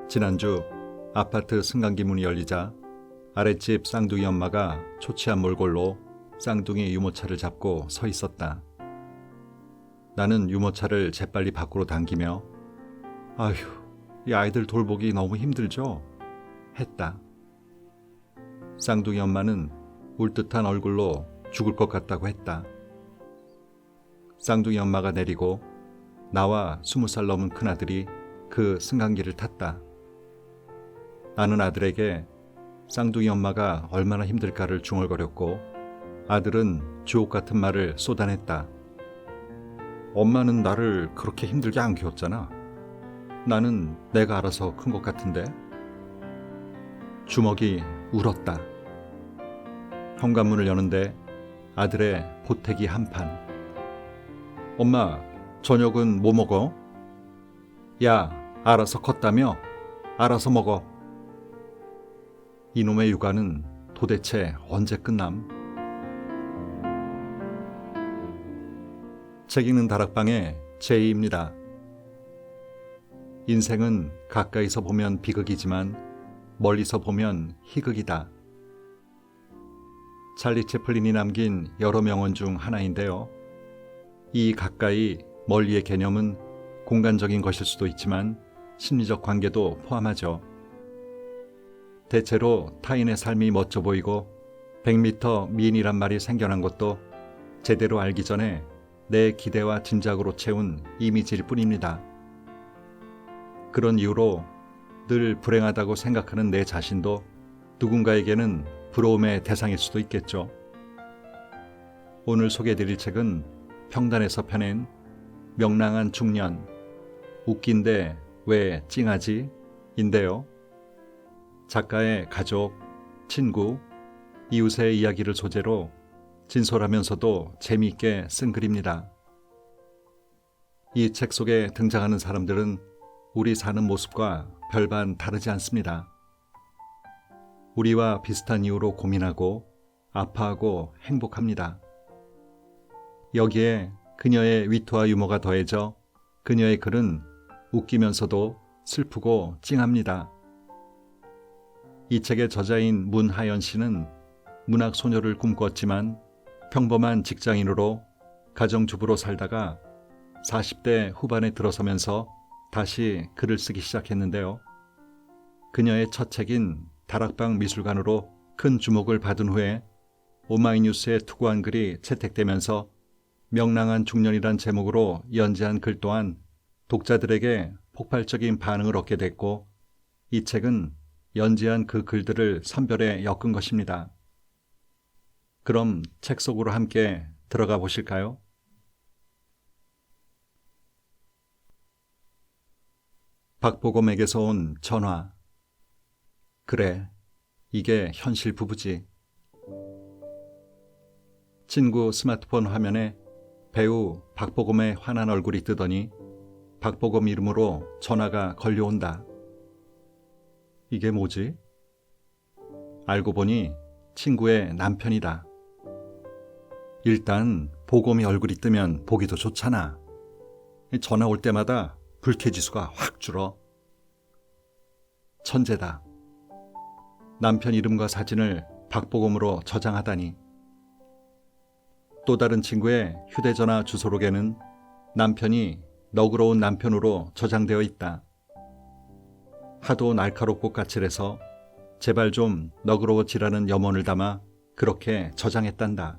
지난주 아파트 승강기 문이 열리자 아랫집 쌍둥이 엄마가 초췌한 몰골로 쌍둥이 유모차를 잡고 서 있었다. 나는 유모차를 재빨리 밖으로 당기며 아휴, 이 아이들 돌보기 너무 힘들죠? 했다. 쌍둥이 엄마는 울듯한 얼굴로 죽을 것 같다고 했다. 쌍둥이 엄마가 내리고 나와 20살 넘은 큰아들이 그 승강기를 탔다. 나는 아들에게 쌍둥이 엄마가 얼마나 힘들까를 중얼거렸고 아들은 주옥 같은 말을 쏟아냈다. 엄마는 나를 그렇게 힘들게 안 키웠잖아. 나는 내가 알아서 큰 것 같은데. 주먹이 울었다. 현관문을 여는데 아들의 보태기 한 판. 엄마, 저녁은 뭐 먹어? 야, 알아서 컸다며? 알아서 먹어. 이놈의 육아는 도대체 언제 끝남? 책 읽는 다락방의 제이입니다. 인생은 가까이서 보면 비극이지만 멀리서 보면 희극이다. 찰리 채플린이 남긴 여러 명언 중 하나인데요. 이 가까이, 멀리의 개념은 공간적인 것일 수도 있지만 심리적 관계도 포함하죠. 대체로 타인의 삶이 멋져 보이고 100m 미인이란 말이 생겨난 것도 제대로 알기 전에 내 기대와 짐작으로 채운 이미지일 뿐입니다. 그런 이유로 늘 불행하다고 생각하는 내 자신도 누군가에게는 부러움의 대상일 수도 있겠죠. 오늘 소개해드릴 책은 평단에서 펴낸 명랑한 중년, 웃긴데 왜 찡하지? 인데요. 작가의 가족, 친구, 이웃의 이야기를 소재로 진솔하면서도 재미있게 쓴 글입니다. 이 책 속에 등장하는 사람들은 우리 사는 모습과 별반 다르지 않습니다. 우리와 비슷한 이유로 고민하고 아파하고 행복합니다. 여기에 그녀의 위트와 유머가 더해져 그녀의 글은 웃기면서도 슬프고 찡합니다. 이 책의 저자인 문하연 씨는 문학 소녀를 꿈꿨지만 평범한 직장인으로 가정주부로 살다가 40대 후반에 들어서면서 다시 글을 쓰기 시작했는데요. 그녀의 첫 책인 다락방 미술관으로 큰 주목을 받은 후에 오마이뉴스에 투고한 글이 채택되면서 명랑한 중년이란 제목으로 연재한 글 또한 독자들에게 폭발적인 반응을 얻게 됐고 이 책은 연재한 그 글들을 선별해 엮은 것입니다. 그럼 책 속으로 함께 들어가 보실까요? 박보검에게서 온 전화. 그래, 이게 현실 부부지. 친구 스마트폰 화면에 배우 박보검의 환한 얼굴이 뜨더니 박보검 이름으로 전화가 걸려온다. 이게 뭐지? 알고 보니 친구의 남편이다. 일단 보검이 얼굴이 뜨면 보기도 좋잖아. 전화 올 때마다 불쾌지수가 확 줄어. 천재다. 남편 이름과 사진을 박보검으로 저장하다니. 또 다른 친구의 휴대전화 주소록에는 남편이 너그러운 남편으로 저장되어 있다. 하도 날카롭고 까칠해서 제발 좀 너그러워지라는 염원을 담아 그렇게 저장했단다.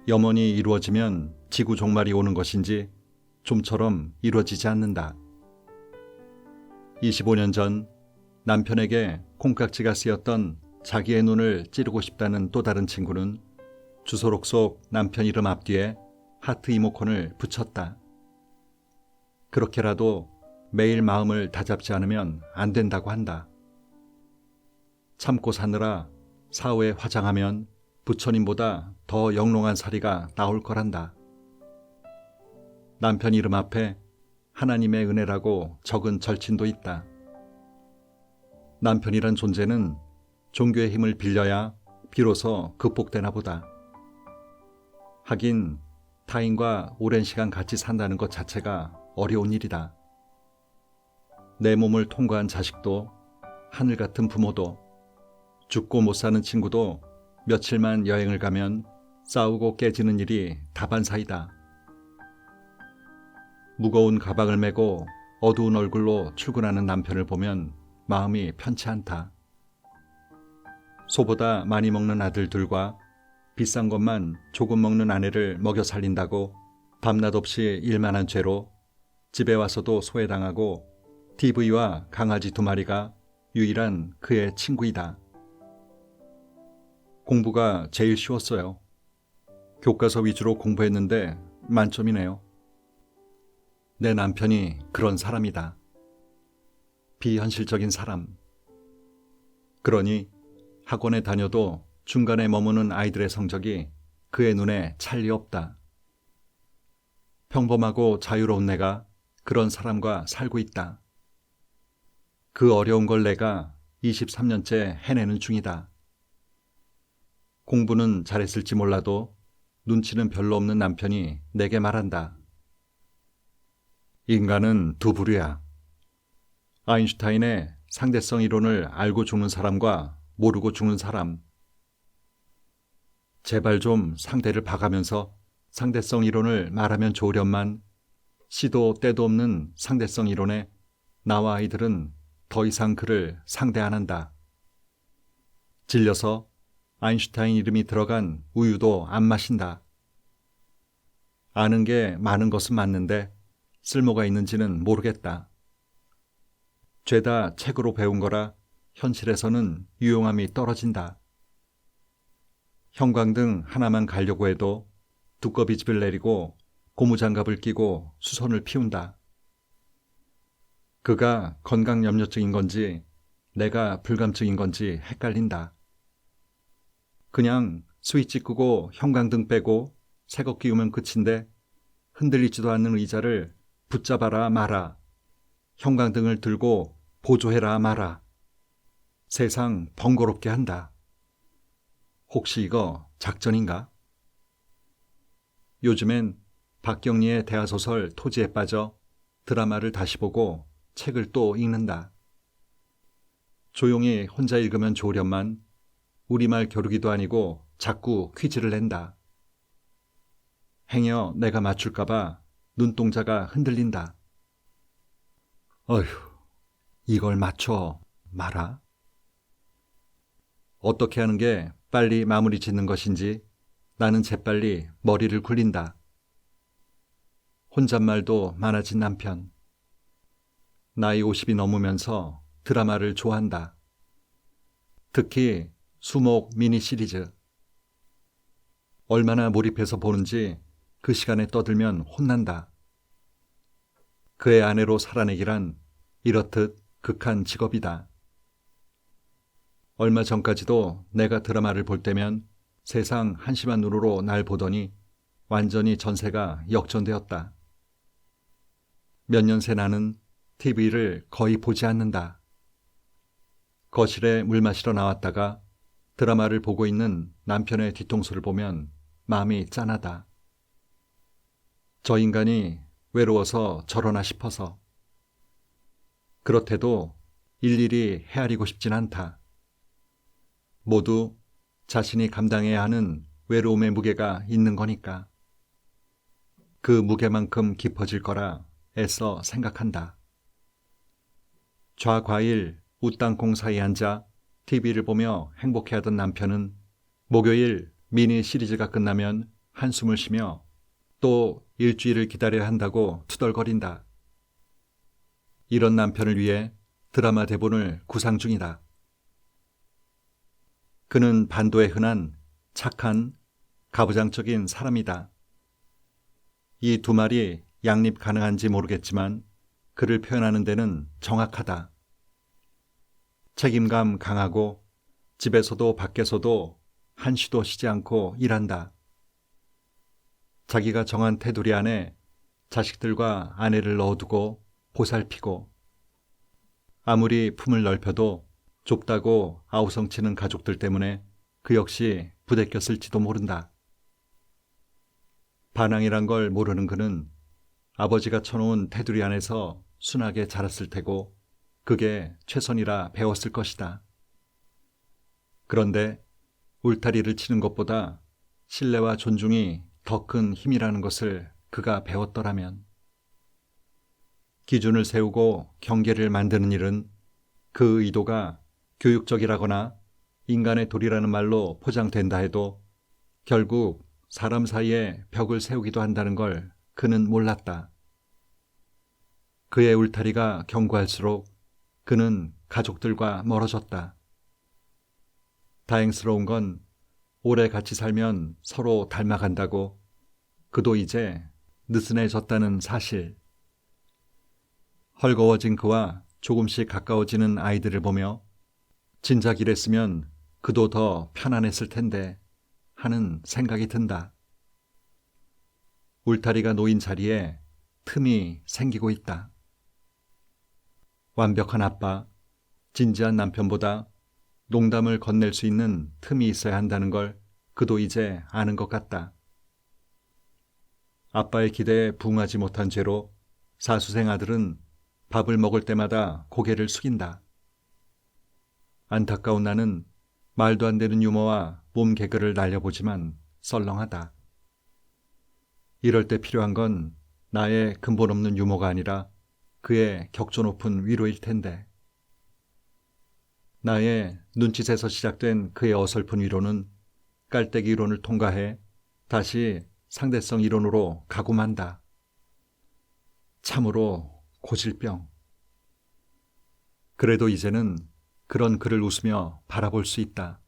염원이 이루어지면 지구 종말이 오는 것인지 좀처럼 이루어지지 않는다. 25년 전 남편에게 콩깍지가 쓰였던 자기의 눈을 찌르고 싶다는 또 다른 친구는 주소록 속 남편 이름 앞뒤에 하트 이모콘을 붙였다. 그렇게라도 매일 마음을 다잡지 않으면 안 된다고 한다. 참고 사느라 사후에 화장하면 부처님보다 더 영롱한 사리가 나올 거란다. 남편 이름 앞에 하나님의 은혜라고 적은 절친도 있다. 남편이란 존재는 종교의 힘을 빌려야 비로소 극복되나 보다. 하긴 타인과 오랜 시간 같이 산다는 것 자체가 어려운 일이다. 내 몸을 통과한 자식도, 하늘 같은 부모도, 죽고 못 사는 친구도 며칠만 여행을 가면 싸우고 깨지는 일이 다반사이다. 무거운 가방을 메고 어두운 얼굴로 출근하는 남편을 보면 마음이 편치 않다. 소보다 많이 먹는 아들들과 비싼 것만 조금 먹는 아내를 먹여 살린다고 밤낮 없이 일만 한 죄로 집에 와서도 소외당하고 TV와 강아지 2마리가 유일한 그의 친구이다. 공부가 제일 쉬웠어요. 교과서 위주로 공부했는데 만점이네요. 내 남편이 그런 사람이다. 비현실적인 사람. 그러니 학원에 다녀도 중간에 머무는 아이들의 성적이 그의 눈에 찰리 없다. 평범하고 자유로운 내가 그런 사람과 살고 있다. 그 어려운 걸 내가 23년째 해내는 중이다. 공부는 잘했을지 몰라도 눈치는 별로 없는 남편이 내게 말한다. 인간은 두 부류야. 아인슈타인의 상대성 이론을 알고 죽는 사람과 모르고 죽는 사람. 제발 좀 상대를 봐가면서 상대성 이론을 말하면 좋으련만 시도 때도 없는 상대성 이론에 나와 아이들은 더 이상 그를 상대 안 한다. 질려서 아인슈타인 이름이 들어간 우유도 안 마신다. 아는 게 많은 것은 맞는데 쓸모가 있는지는 모르겠다. 죄다 책으로 배운 거라 현실에서는 유용함이 떨어진다. 형광등 하나만 가려고 해도 두꺼비 집을 내리고 고무장갑을 끼고 수선을 피운다. 그가 건강염려증인 건지 내가 불감증인 건지 헷갈린다. 그냥 스위치 끄고 형광등 빼고 새거 끼우면 끝인데 흔들리지도 않는 의자를 붙잡아라 마라. 형광등을 들고 보조해라 마라. 세상 번거롭게 한다. 혹시 이거 작전인가? 요즘엔 박경리의 대하소설 토지에 빠져 드라마를 다시 보고 책을 또 읽는다. 조용히 혼자 읽으면 좋으련만 우리말 겨루기도 아니고 자꾸 퀴즈를 낸다. 행여 내가 맞출까봐 눈동자가 흔들린다. 어휴, 이걸 맞춰 마라. 어떻게 하는 게 빨리 마무리 짓는 것인지 나는 재빨리 머리를 굴린다. 혼잣말도 많아진 남편. 나이 50이 넘으면서 드라마를 좋아한다. 특히 수목 미니 시리즈. 얼마나 몰입해서 보는지 그 시간에 떠들면 혼난다. 그의 아내로 살아내기란 이렇듯 극한 직업이다. 얼마 전까지도 내가 드라마를 볼 때면 세상 한심한 눈으로 날 보더니 완전히 전세가 역전되었다. 몇 년 새 나는 TV를 거의 보지 않는다. 거실에 물 마시러 나왔다가 드라마를 보고 있는 남편의 뒤통수를 보면 마음이 짠하다. 저 인간이 외로워서 저러나 싶어서. 그렇대도 일일이 헤아리고 싶진 않다. 모두 자신이 감당해야 하는 외로움의 무게가 있는 거니까. 그 무게만큼 깊어질 거라 애써 생각한다. 좌과일 웃땅콩 사이에 앉아 TV를 보며 행복해하던 남편은 목요일 미니 시리즈가 끝나면 한숨을 쉬며 또 일주일을 기다려야 한다고 투덜거린다. 이런 남편을 위해 드라마 대본을 구상 중이다. 그는 반도에 흔한 착한 가부장적인 사람이다. 이 2말이 양립 가능한지 모르겠지만 그를 표현하는 데는 정확하다. 책임감 강하고 집에서도 밖에서도 한시도 쉬지 않고 일한다. 자기가 정한 테두리 안에 자식들과 아내를 넣어두고 보살피고 아무리 품을 넓혀도 좁다고 아우성치는 가족들 때문에 그 역시 부대꼈을지도 모른다. 반항이란 걸 모르는 그는 아버지가 쳐놓은 테두리 안에서 순하게 자랐을 테고 그게 최선이라 배웠을 것이다. 그런데 울타리를 치는 것보다 신뢰와 존중이 더 큰 힘이라는 것을 그가 배웠더라면, 기준을 세우고 경계를 만드는 일은 그 의도가 교육적이라거나 인간의 도리라는 말로 포장된다 해도 결국 사람 사이에 벽을 세우기도 한다는 걸 그는 몰랐다. 그의 울타리가 견고할수록 그는 가족들과 멀어졌다. 다행스러운 건 오래 같이 살면 서로 닮아간다고 그도 이제 느슨해졌다는 사실. 헐거워진 그와 조금씩 가까워지는 아이들을 보며 진작 이랬으면 그도 더 편안했을 텐데 하는 생각이 든다. 울타리가 놓인 자리에 틈이 생기고 있다. 완벽한 아빠, 진지한 남편보다 농담을 건넬 수 있는 틈이 있어야 한다는 걸 그도 이제 아는 것 같다. 아빠의 기대에 부응하지 못한 죄로 사수생 아들은 밥을 먹을 때마다 고개를 숙인다. 안타까운 나는 말도 안 되는 유머와 몸 개그를 날려보지만 썰렁하다. 이럴 때 필요한 건 나의 근본 없는 유머가 아니라 그의 격조 높은 위로일 텐데. 나의 눈짓에서 시작된 그의 어설픈 위로는 깔때기 이론을 통과해 다시 상대성 이론으로 가고 만다. 참으로 고질병. 그래도 이제는 그런 그를 웃으며 바라볼 수 있다.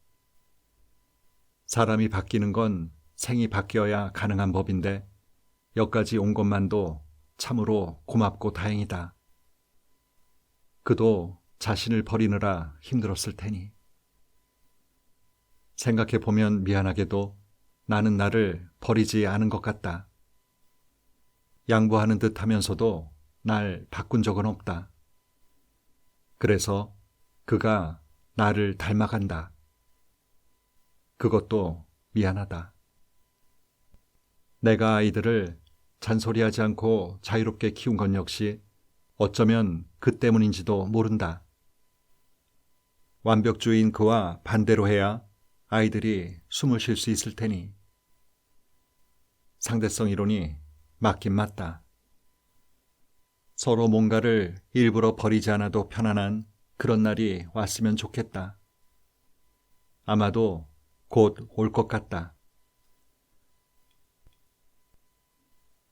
사람이 바뀌는 건 생이 바뀌어야 가능한 법인데 여기까지 온 것만도 참으로 고맙고 다행이다. 그도 자신을 버리느라 힘들었을 테니. 생각해보면 미안하게도 나는 나를 버리지 않은 것 같다. 양보하는 듯 하면서도 날 바꾼 적은 없다. 그래서 그가 나를 닮아간다. 그것도 미안하다. 내가 아이들을 잔소리하지 않고 자유롭게 키운 건 역시 어쩌면 그 때문인지도 모른다. 완벽주의인 그와 반대로 해야 아이들이 숨을 쉴 수 있을 테니. 상대성 이론이 맞긴 맞다. 서로 뭔가를 일부러 버리지 않아도 편안한 그런 날이 왔으면 좋겠다. 아마도 곧 올 것 같다.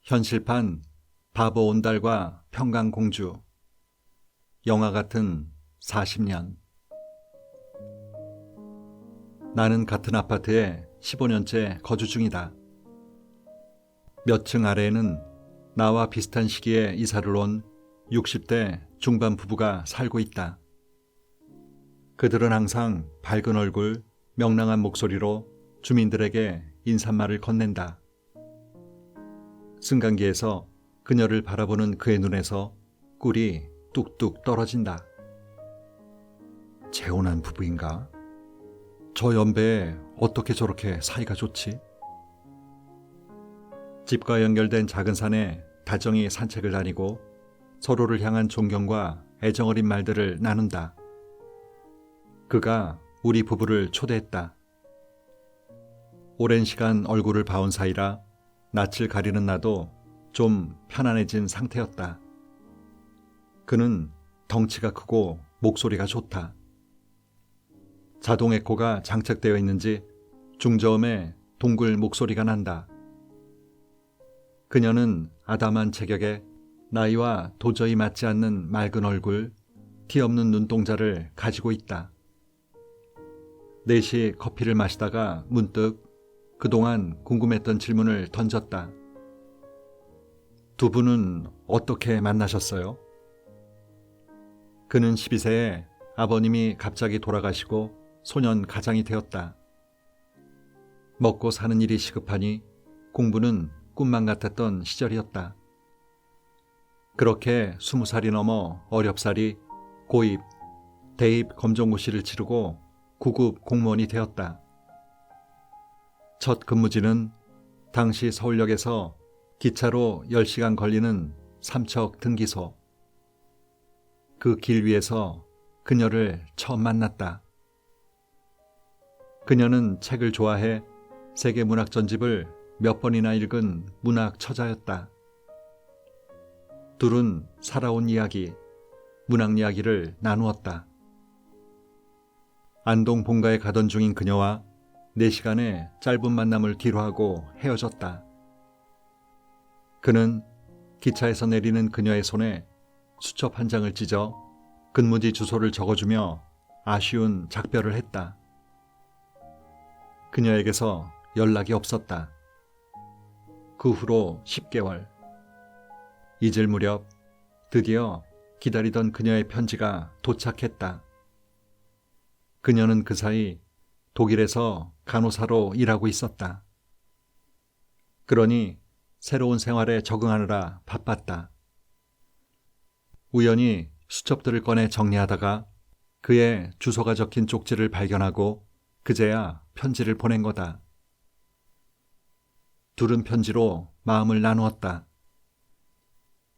현실판 바보 온달과 평강공주. 영화 같은 40년. 나는 같은 아파트에 15년째 거주 중이다. 몇 층 아래에는 나와 비슷한 시기에 이사를 온 60대 중반 부부가 살고 있다. 그들은 항상 밝은 얼굴, 명랑한 목소리로 주민들에게 인사말을 건넨다. 승강기에서 그녀를 바라보는 그의 눈에서 꿀이 뚝뚝 떨어진다. 재혼한 부부인가? 저 연배에 어떻게 저렇게 사이가 좋지? 집과 연결된 작은 산에 다정히 산책을 다니고 서로를 향한 존경과 애정 어린 말들을 나눈다. 그가 우리 부부를 초대했다. 오랜 시간 얼굴을 봐온 사이라 낯을 가리는 나도 좀 편안해진 상태였다. 그는 덩치가 크고 목소리가 좋다. 자동 에코가 장착되어 있는지 중저음의 동굴 목소리가 난다. 그녀는 아담한 체격에 나이와 도저히 맞지 않는 맑은 얼굴, 티 없는 눈동자를 가지고 있다. 넷이 커피를 마시다가 문득 그동안 궁금했던 질문을 던졌다. 두 분은 어떻게 만나셨어요? 그는 12세에 아버님이 갑자기 돌아가시고 소년 가장이 되었다. 먹고 사는 일이 시급하니 공부는 꿈만 같았던 시절이었다. 그렇게 20살이 넘어 어렵사리 고입, 대입 검정고시를 치르고 9급 공무원이 되었다. 첫 근무지는 당시 서울역에서 기차로 10시간 걸리는 삼척 등기소. 그 길 위에서 그녀를 처음 만났다. 그녀는 책을 좋아해 세계 문학 전집을 몇 번이나 읽은 문학 처자였다. 둘은 살아온 이야기, 문학 이야기를 나누었다. 안동 본가에 가던 중인 그녀와 4시간의 짧은 만남을 기로하고 헤어졌다. 그는 기차에서 내리는 그녀의 손에 수첩 한 장을 찢어 근무지 주소를 적어주며 아쉬운 작별을 했다. 그녀에게서 연락이 없었다. 그 후로 10개월. 잊을 무렵 드디어 기다리던 그녀의 편지가 도착했다. 그녀는 그 사이 독일에서 간호사로 일하고 있었다. 그러니 새로운 생활에 적응하느라 바빴다. 우연히 수첩들을 꺼내 정리하다가 그의 주소가 적힌 쪽지를 발견하고 그제야 편지를 보낸 거다. 둘은 편지로 마음을 나누었다.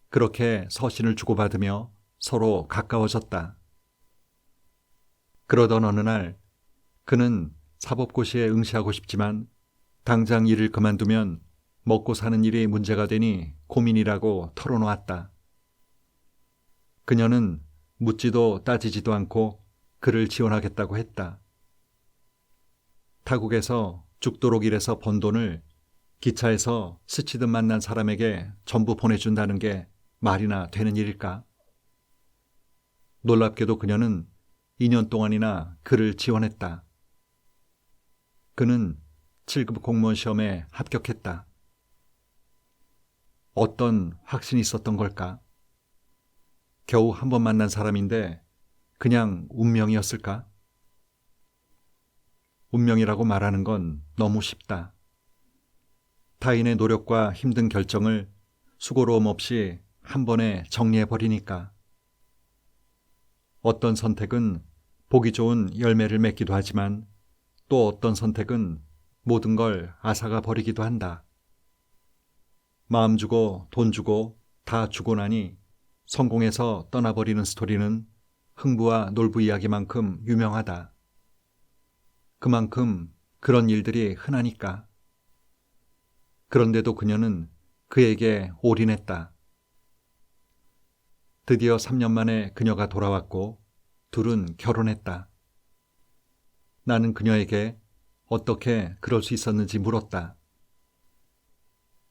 그렇게 서신을 주고받으며 서로 가까워졌다. 그러던 어느 날 그는 사법고시에 응시하고 싶지만 당장 일을 그만두면 먹고 사는 일이 문제가 되니 고민이라고 털어놓았다. 그녀는 묻지도 따지지도 않고 그를 지원하겠다고 했다. 타국에서 죽도록 일해서 번 돈을 기차에서 스치듯 만난 사람에게 전부 보내준다는 게 말이나 되는 일일까? 놀랍게도 그녀는 2년 동안이나 그를 지원했다. 그는 7급 공무원 시험에 합격했다. 어떤 확신이 있었던 걸까? 겨우 한 번 만난 사람인데 그냥 운명이었을까? 운명이라고 말하는 건 너무 쉽다. 타인의 노력과 힘든 결정을 수고로움 없이 한 번에 정리해버리니까. 어떤 선택은 보기 좋은 열매를 맺기도 하지만 또 어떤 선택은 모든 걸 앗아가 버리기도 한다. 마음 주고 돈 주고 다 주고 나니 성공해서 떠나버리는 스토리는 흥부와 놀부 이야기만큼 유명하다. 그만큼 그런 일들이 흔하니까. 그런데도 그녀는 그에게 올인했다. 드디어 3년 만에 그녀가 돌아왔고 둘은 결혼했다. 나는 그녀에게 어떻게 그럴 수 있었는지 물었다.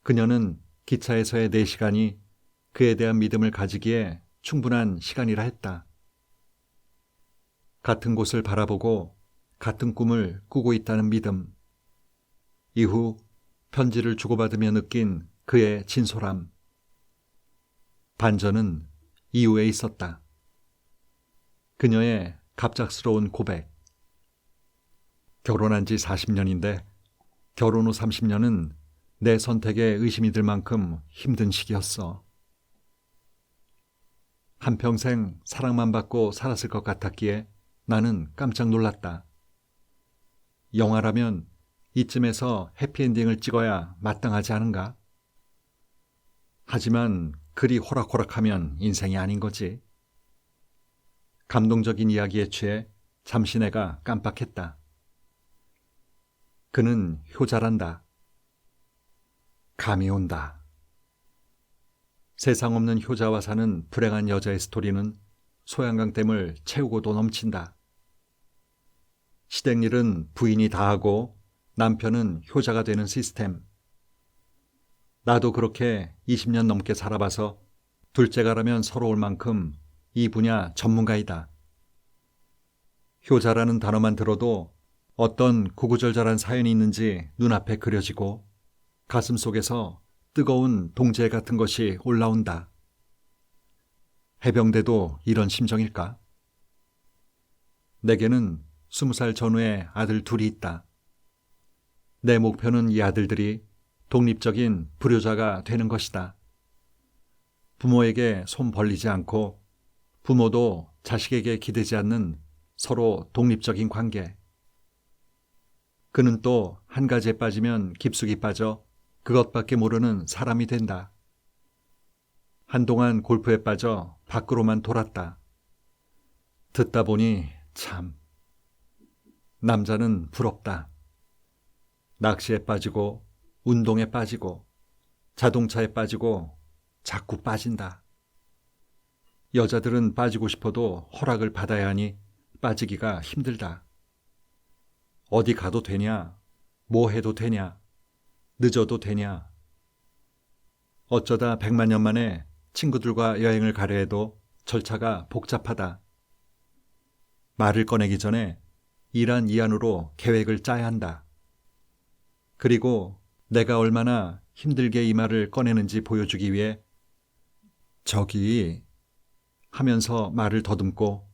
그녀는 기차에서의 4시간이 그에 대한 믿음을 가지기에 충분한 시간이라 했다. 같은 곳을 바라보고 같은 꿈을 꾸고 있다는 믿음. 이후 편지를 주고받으며 느낀 그의 진솔함. 반전은 이후에 있었다. 그녀의 갑작스러운 고백. 결혼한 지 40년인데 결혼 후 30년은 내 선택에 의심이 들 만큼 힘든 시기였어. 한평생 사랑만 받고 살았을 것 같았기에 나는 깜짝 놀랐다. 영화라면 이쯤에서 해피엔딩을 찍어야 마땅하지 않은가? 하지만 그리 호락호락하면 인생이 아닌 거지. 감동적인 이야기에 취해 잠시 내가 깜빡했다. 그는 효자란다. 감이 온다. 세상 없는 효자와 사는 불행한 여자의 스토리는 소양강댐을 채우고도 넘친다. 시댁일은 부인이 다 하고 남편은 효자가 되는 시스템. 나도 그렇게 20년 넘게 살아봐서 둘째가라면 서러울 만큼 이 분야 전문가이다. 효자라는 단어만 들어도 어떤 구구절절한 사연이 있는지 눈앞에 그려지고 가슴 속에서 뜨거운 동재 같은 것이 올라온다. 해병대도 이런 심정일까? 내게는 20살 전후의 아들 둘이 있다. 내 목표는 이 아들들이 독립적인 불효자가 되는 것이다. 부모에게 손 벌리지 않고 부모도 자식에게 기대지 않는 서로 독립적인 관계. 그는 또 한 가지에 빠지면 깊숙이 빠져 그것밖에 모르는 사람이 된다. 한동안 골프에 빠져 밖으로만 돌았다. 듣다 보니 참, 남자는 부럽다. 낚시에 빠지고 운동에 빠지고 자동차에 빠지고 자꾸 빠진다. 여자들은 빠지고 싶어도 허락을 받아야 하니 빠지기가 힘들다. 어디 가도 되냐? 뭐 해도 되냐? 늦어도 되냐? 어쩌다 100만 년 만에 친구들과 여행을 가려 해도 절차가 복잡하다. 말을 꺼내기 전에 이란 이안으로 계획을 짜야 한다. 그리고 내가 얼마나 힘들게 이 말을 꺼내는지 보여주기 위해 저기 하면서 말을 더듬고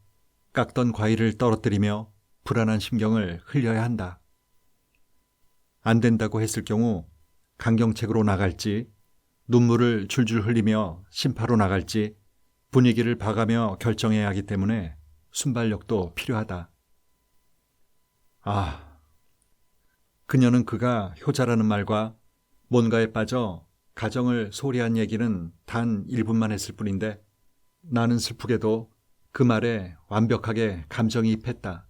깎던 과일을 떨어뜨리며 불안한 심경을 흘려야 한다. 안 된다고 했을 경우 강경책으로 나갈지 눈물을 줄줄 흘리며 심파로 나갈지 분위기를 봐가며 결정해야 하기 때문에 순발력도 필요하다. 아, 그녀는 그가 효자라는 말과 뭔가에 빠져 가정을 소리한 얘기는 단 1분만 했을 뿐인데 나는 슬프게도 그 말에 완벽하게 감정이입했다.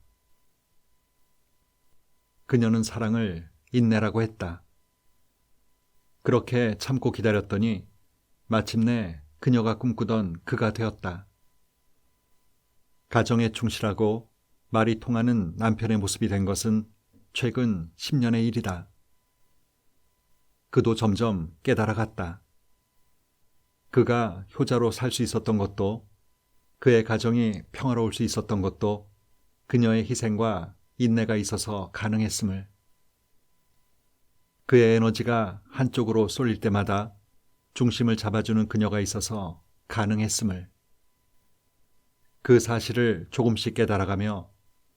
그녀는 사랑을 인내라고 했다. 그렇게 참고 기다렸더니 마침내 그녀가 꿈꾸던 그가 되었다. 가정에 충실하고 말이 통하는 남편의 모습이 된 것은 최근 10년의 일이다. 그도 점점 깨달아갔다. 그가 효자로 살 수 있었던 것도 그의 가정이 평화로울 수 있었던 것도 그녀의 희생과 인내가 있어서 가능했음을. 그의 에너지가 한쪽으로 쏠릴 때마다 중심을 잡아주는 그녀가 있어서 가능했음을. 그 사실을 조금씩 깨달아가며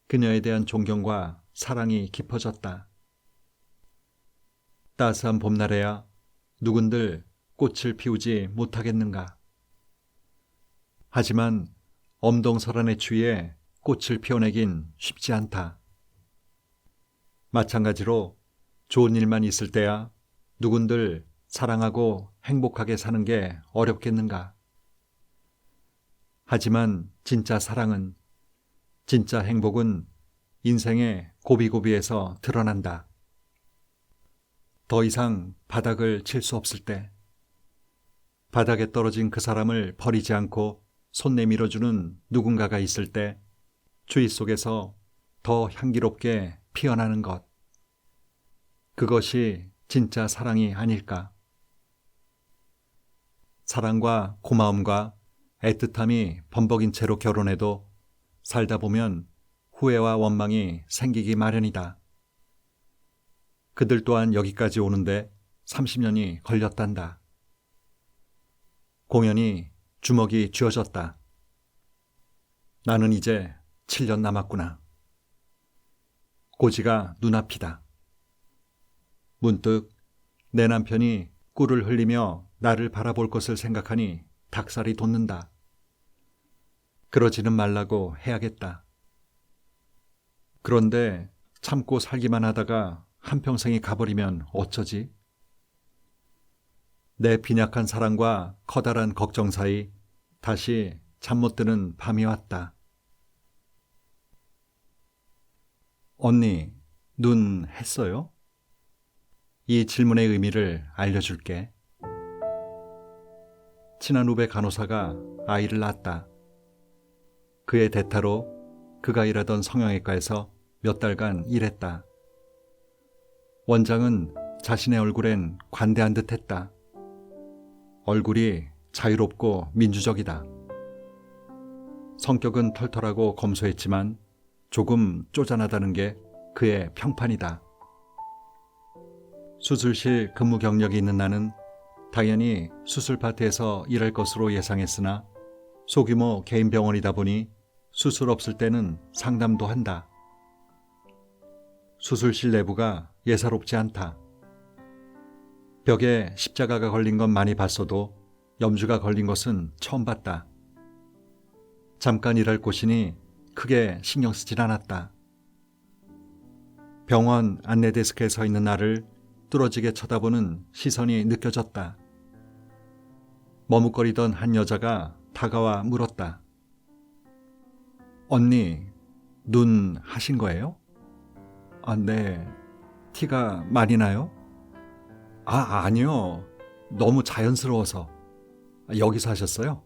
그녀에 대한 존경과 사랑이 깊어졌다. 따스한 봄날에야 누군들 꽃을 피우지 못하겠는가. 하지만 엄동설한의 추위에 꽃을 피워내긴 쉽지 않다. 마찬가지로 좋은 일만 있을 때야 누군들 사랑하고 행복하게 사는 게 어렵겠는가. 하지만 진짜 사랑은, 진짜 행복은 인생의 고비고비에서 드러난다. 더 이상 바닥을 칠 수 없을 때, 바닥에 떨어진 그 사람을 버리지 않고 손 내밀어주는 누군가가 있을 때 주위 속에서 더 향기롭게 피어나는 것. 그것이 진짜 사랑이 아닐까. 사랑과 고마움과 애틋함이 범벅인 채로 결혼해도 살다 보면 후회와 원망이 생기기 마련이다. 그들 또한 여기까지 오는데 30년이 걸렸단다. 공연히 주먹이 쥐어졌다. 나는 이제 7년 남았구나. 고지가 눈앞이다. 문득 내 남편이 꿀을 흘리며 나를 바라볼 것을 생각하니 닭살이 돋는다. 그러지는 말라고 해야겠다. 그런데 참고 살기만 하다가 한평생이 가버리면 어쩌지? 내 빈약한 사랑과 커다란 걱정 사이 다시 잠 못 드는 밤이 왔다. 언니, 눈 했어요? 이 질문의 의미를 알려줄게. 친한 후배 간호사가 아이를 낳았다. 그의 대타로 그가 일하던 성형외과에서 몇 달간 일했다. 원장은 자신의 얼굴엔 관대한 듯 했다. 얼굴이 자유롭고 민주적이다. 성격은 털털하고 검소했지만 조금 쪼잔하다는 게 그의 평판이다. 수술실 근무 경력이 있는 나는 당연히 수술 파트에서 일할 것으로 예상했으나 소규모 개인 병원이다 보니 수술 없을 때는 상담도 한다. 수술실 내부가 예사롭지 않다. 벽에 십자가가 걸린 건 많이 봤어도 염주가 걸린 것은 처음 봤다. 잠깐 일할 곳이니 크게 신경 쓰질 않았다. 병원 안내 데스크에 서 있는 나를 뚫어지게 쳐다보는 시선이 느껴졌다. 머뭇거리던 한 여자가 다가와 물었다. 언니, 눈 하신 거예요? 아, 네. 티가 많이 나요? 아, 아니요. 너무 자연스러워서. 여기서 하셨어요?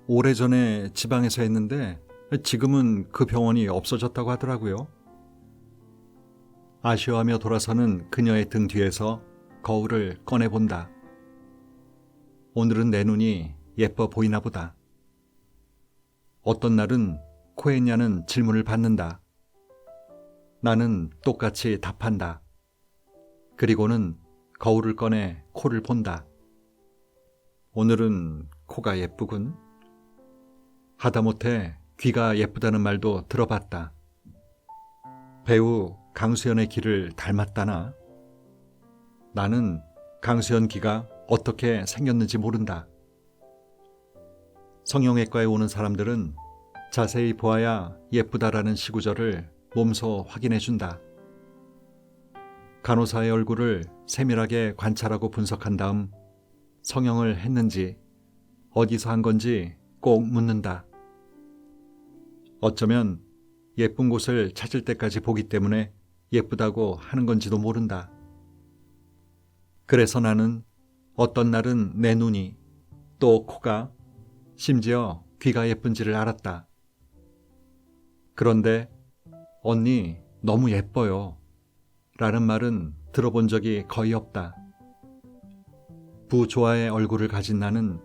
오래전에 지방에서 했는데 지금은 그 병원이 없어졌다고 하더라고요. 아쉬워하며 돌아서는 그녀의 등 뒤에서 거울을 꺼내본다. 오늘은 내 눈이 예뻐 보이나 보다. 어떤 날은 코했냐는 질문을 받는다. 나는 똑같이 답한다. 그리고는 거울을 꺼내 코를 본다. 오늘은 코가 예쁘군. 하다못해 귀가 예쁘다는 말도 들어봤다. 배우 강수연의 귀를 닮았다나? 나는 강수연 귀가 어떻게 생겼는지 모른다. 성형외과에 오는 사람들은 자세히 보아야 예쁘다라는 시구절을 몸소 확인해준다. 간호사의 얼굴을 세밀하게 관찰하고 분석한 다음 성형을 했는지 어디서 한 건지 꼭 묻는다. 어쩌면 예쁜 곳을 찾을 때까지 보기 때문에 예쁘다고 하는 건지도 모른다. 그래서 나는 어떤 날은 내 눈이, 또 코가, 심지어 귀가 예쁜지를 알았다. 그런데 언니 너무 예뻐요 라는 말은 들어본 적이 거의 없다. 부조화의 얼굴을 가진 나는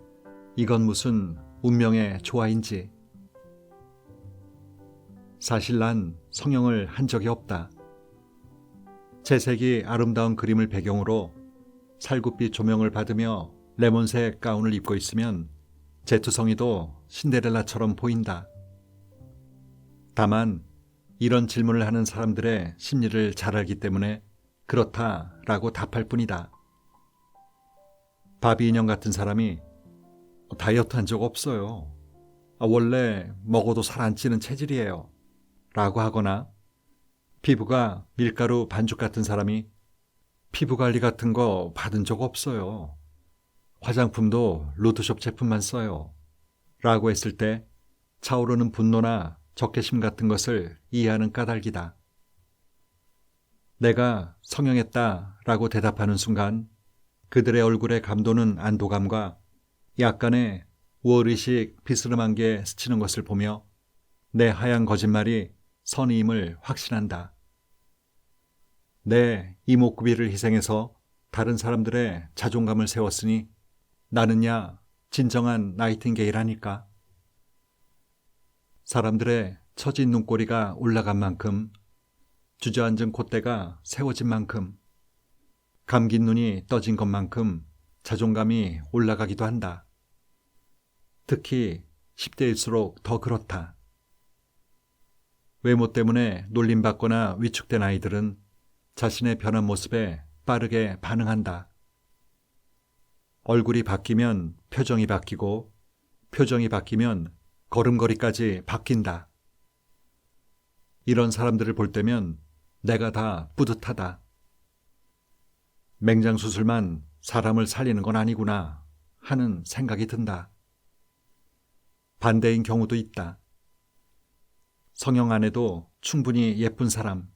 이건 무슨 운명의 조화인지. 사실 난 성형을 한 적이 없다. 채색이 아름다운 그림을 배경으로 살구빛 조명을 받으며 레몬색 가운을 입고 있으면 제투성이도 신데렐라처럼 보인다. 다만 이런 질문을 하는 사람들의 심리를 잘 알기 때문에 그렇다라고 답할 뿐이다. 바비 인형 같은 사람이 다이어트 한 적 없어요. 원래 먹어도 살 안 찌는 체질이에요. 라고 하거나 피부가 밀가루 반죽 같은 사람이 피부 관리 같은 거 받은 적 없어요. 화장품도 루드숍 제품만 써요. 라고 했을 때 차오르는 분노나 적개심 같은 것을 이해하는 까닭이다. 내가 성형했다라고 대답하는 순간 그들의 얼굴에 감도는 안도감과 약간의 우월의식 비스름한 게 스치는 것을 보며 내 하얀 거짓말이 선의임을 확신한다. 내 이목구비를 희생해서 다른 사람들의 자존감을 세웠으니 나는야 진정한 나이팅게일하니까. 사람들의 처진 눈꼬리가 올라간 만큼, 주저앉은 콧대가 세워진 만큼, 감긴 눈이 떠진 것만큼 자존감이 올라가기도 한다. 특히 10대일수록 더 그렇다. 외모 때문에 놀림받거나 위축된 아이들은 자신의 변한 모습에 빠르게 반응한다. 얼굴이 바뀌면 표정이 바뀌고 표정이 바뀌면 걸음걸이까지 바뀐다. 이런 사람들을 볼 때면 내가 다 뿌듯하다. 맹장수술만 사람을 살리는 건 아니구나 하는 생각이 든다. 반대인 경우도 있다. 성형 안 해도 충분히 예쁜 사람,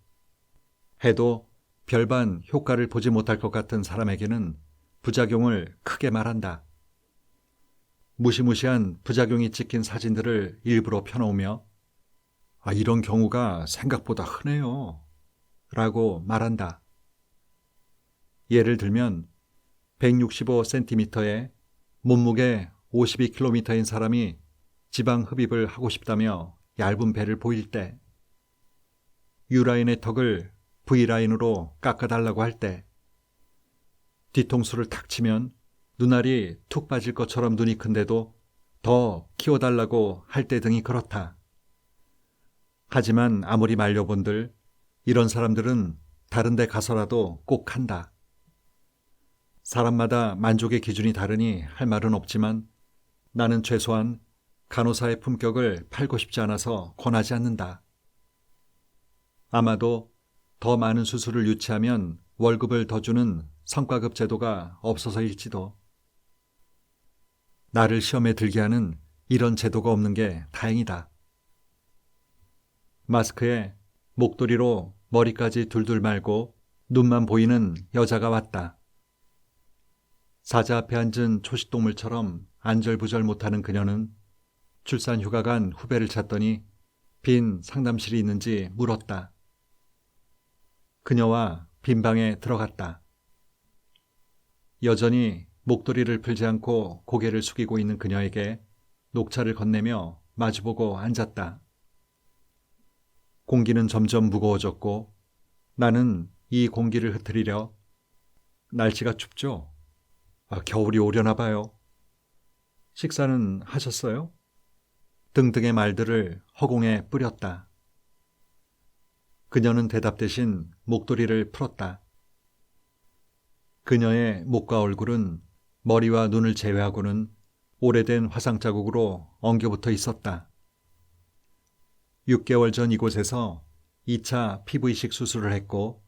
해도 별반 효과를 보지 못할 것 같은 사람에게는 부작용을 크게 말한다. 무시무시한 부작용이 찍힌 사진들을 일부러 펴놓으며 이런 경우가 생각보다 흔해요 라고 말한다. 예를 들면 165cm에 몸무게 52kg인 사람이 지방 흡입을 하고 싶다며 얇은 배를 보일 때, U라인의 턱을 V라인으로 깎아달라고 할 때, 뒤통수를 탁 치면 눈알이 툭 빠질 것처럼 눈이 큰데도 더 키워달라고 할 때 등이 그렇다. 하지만 아무리 말려본들 이런 사람들은 다른 데 가서라도 꼭 한다. 사람마다 만족의 기준이 다르니 할 말은 없지만 나는 최소한 간호사의 품격을 팔고 싶지 않아서 권하지 않는다. 아마도 더 많은 수술을 유치하면 월급을 더 주는 성과급 제도가 없어서일지도. 나를 시험에 들게 하는 이런 제도가 없는 게 다행이다. 마스크에 목도리로 머리까지 둘둘 말고 눈만 보이는 여자가 왔다. 사자 앞에 앉은 초식동물처럼 안절부절 못하는 그녀는 출산 휴가 간 후배를 찾더니 빈 상담실이 있는지 물었다. 그녀와 빈 방에 들어갔다. 여전히 목도리를 풀지 않고 고개를 숙이고 있는 그녀에게 녹차를 건네며 마주보고 앉았다. 공기는 점점 무거워졌고 나는 이 공기를 흩트리려 날씨가 춥죠? 겨울이 오려나 봐요. 식사는 하셨어요? 등등의 말들을 허공에 뿌렸다. 그녀는 대답 대신 목도리를 풀었다. 그녀의 목과 얼굴은 머리와 눈을 제외하고는 오래된 화상 자국으로 엉겨붙어 있었다. 6개월 전 이곳에서 2차 피부이식 수술을 했고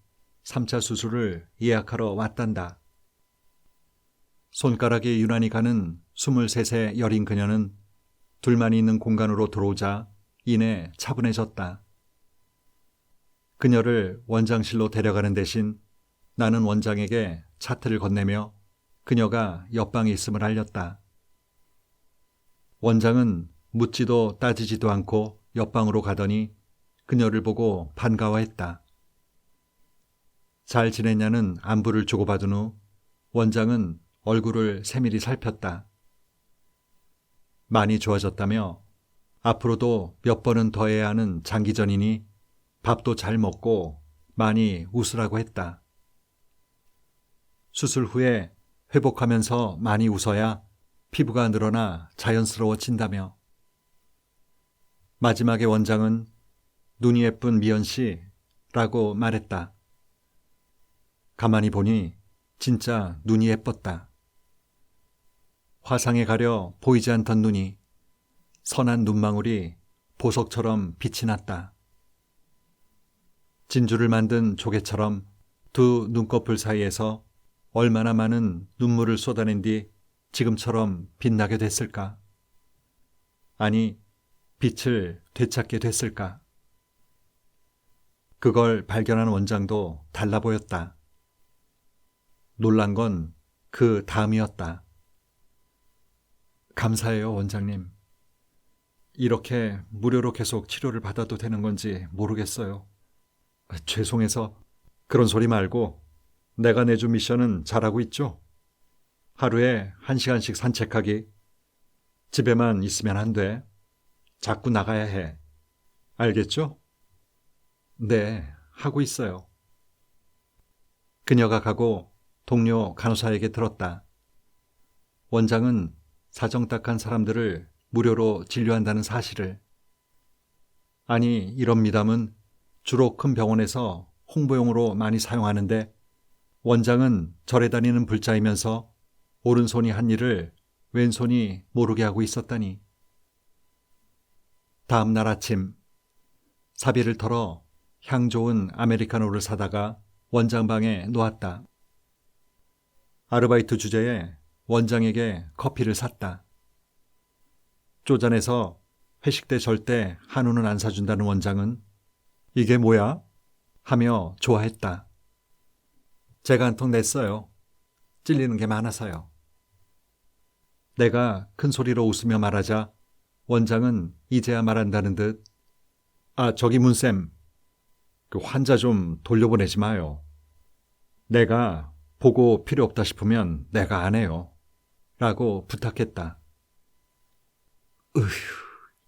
3차 수술을 예약하러 왔단다. 손가락이 유난히 가는 23세 여린 그녀는 둘만 있는 공간으로 들어오자 이내 차분해졌다. 그녀를 원장실로 데려가는 대신 나는 원장에게 차트를 건네며 그녀가 옆방에 있음을 알렸다. 원장은 묻지도 따지지도 않고 옆방으로 가더니 그녀를 보고 반가워했다. 잘 지냈냐는 안부를 주고받은 후 원장은 얼굴을 세밀히 살폈다. 많이 좋아졌다며 앞으로도 몇 번은 더 해야 하는 장기전이니 밥도 잘 먹고 많이 웃으라고 했다. 수술 후에 회복하면서 많이 웃어야 피부가 늘어나 자연스러워진다며. 마지막에 원장은 눈이 예쁜 미연 씨라고 말했다. 가만히 보니 진짜 눈이 예뻤다. 화상에 가려 보이지 않던 눈이 선한 눈망울이 보석처럼 빛이 났다. 진주를 만든 조개처럼 두 눈꺼풀 사이에서 얼마나 많은 눈물을 쏟아낸 뒤 지금처럼 빛나게 됐을까? 아니, 빛을 되찾게 됐을까? 그걸 발견한 원장도 달라 보였다. 놀란 건 그 다음이었다. 감사해요, 원장님. 이렇게 무료로 계속 치료를 받아도 되는 건지 모르겠어요. 죄송해서. 그런 소리 말고 내가 내준 미션은 잘하고 있죠? 하루에 1시간씩 산책하기. 집에만 있으면 안 돼. 자꾸 나가야 해. 알겠죠? 네, 하고 있어요. 그녀가 가고 동료 간호사에게 들었다. 원장은 사정딱한 사람들을 무료로 진료한다는 사실을. 아니, 이런 미담은 주로 큰 병원에서 홍보용으로 많이 사용하는데 원장은 절에 다니는 불자이면서 오른손이 한 일을 왼손이 모르게 하고 있었다니. 다음 날 아침 사비를 털어 향 좋은 아메리카노를 사다가 원장 방에 놓았다. 아르바이트 주제에 원장에게 커피를 샀다. 쪼잔해서 회식 때 절대 한우는 안 사준다는 원장은 이게 뭐야? 하며 좋아했다. 제가 한 통 냈어요. 찔리는 게 많아서요. 내가 큰 소리로 웃으며 말하자 원장은 이제야 말한다는 듯 저기 문쌤, 그 환자 좀 돌려보내지 마요. 내가 보고 필요 없다 싶으면 내가 안 해요. 라고 부탁했다.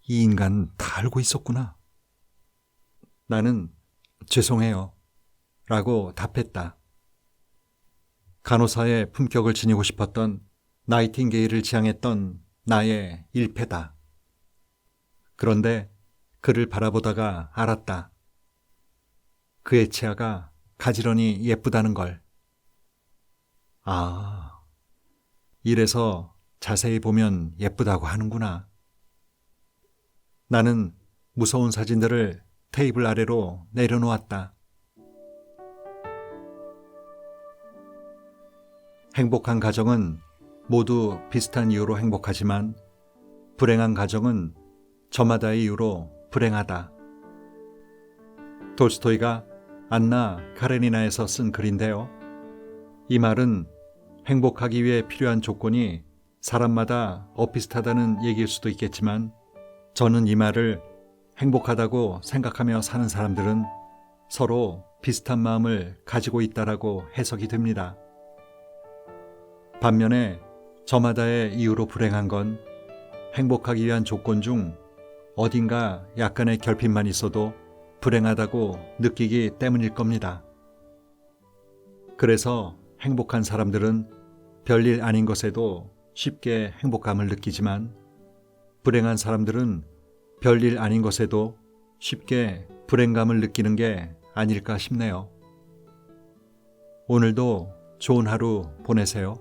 이 인간 다 알고 있었구나. 나는 죄송해요. 라고 답했다. 간호사의 품격을 지니고 싶었던 나이팅게일을 지향했던 나의 일패다. 그런데 그를 바라보다가 알았다. 그의 치아가 가지런히 예쁘다는 걸. 이래서 자세히 보면 예쁘다고 하는구나. 나는 무서운 사진들을 테이블 아래로 내려놓았다. 행복한 가정은 모두 비슷한 이유로 행복하지만 불행한 가정은 저마다의 이유로 불행하다. 톨스토이가 안나 카레니나에서 쓴 글인데요. 이 말은 행복하기 위해 필요한 조건이 사람마다 엇비슷하다는 얘기일 수도 있겠지만 저는 이 말을 행복하다고 생각하며 사는 사람들은 서로 비슷한 마음을 가지고 있다라고 해석이 됩니다. 반면에 저마다의 이유로 불행한 건 행복하기 위한 조건 중 어딘가 약간의 결핍만 있어도 불행하다고 느끼기 때문일 겁니다. 그래서 행복한 사람들은 별일 아닌 것에도 쉽게 행복감을 느끼지만 불행한 사람들은 별일 아닌 것에도 쉽게 불행감을 느끼는 게 아닐까 싶네요. 오늘도 좋은 하루 보내세요.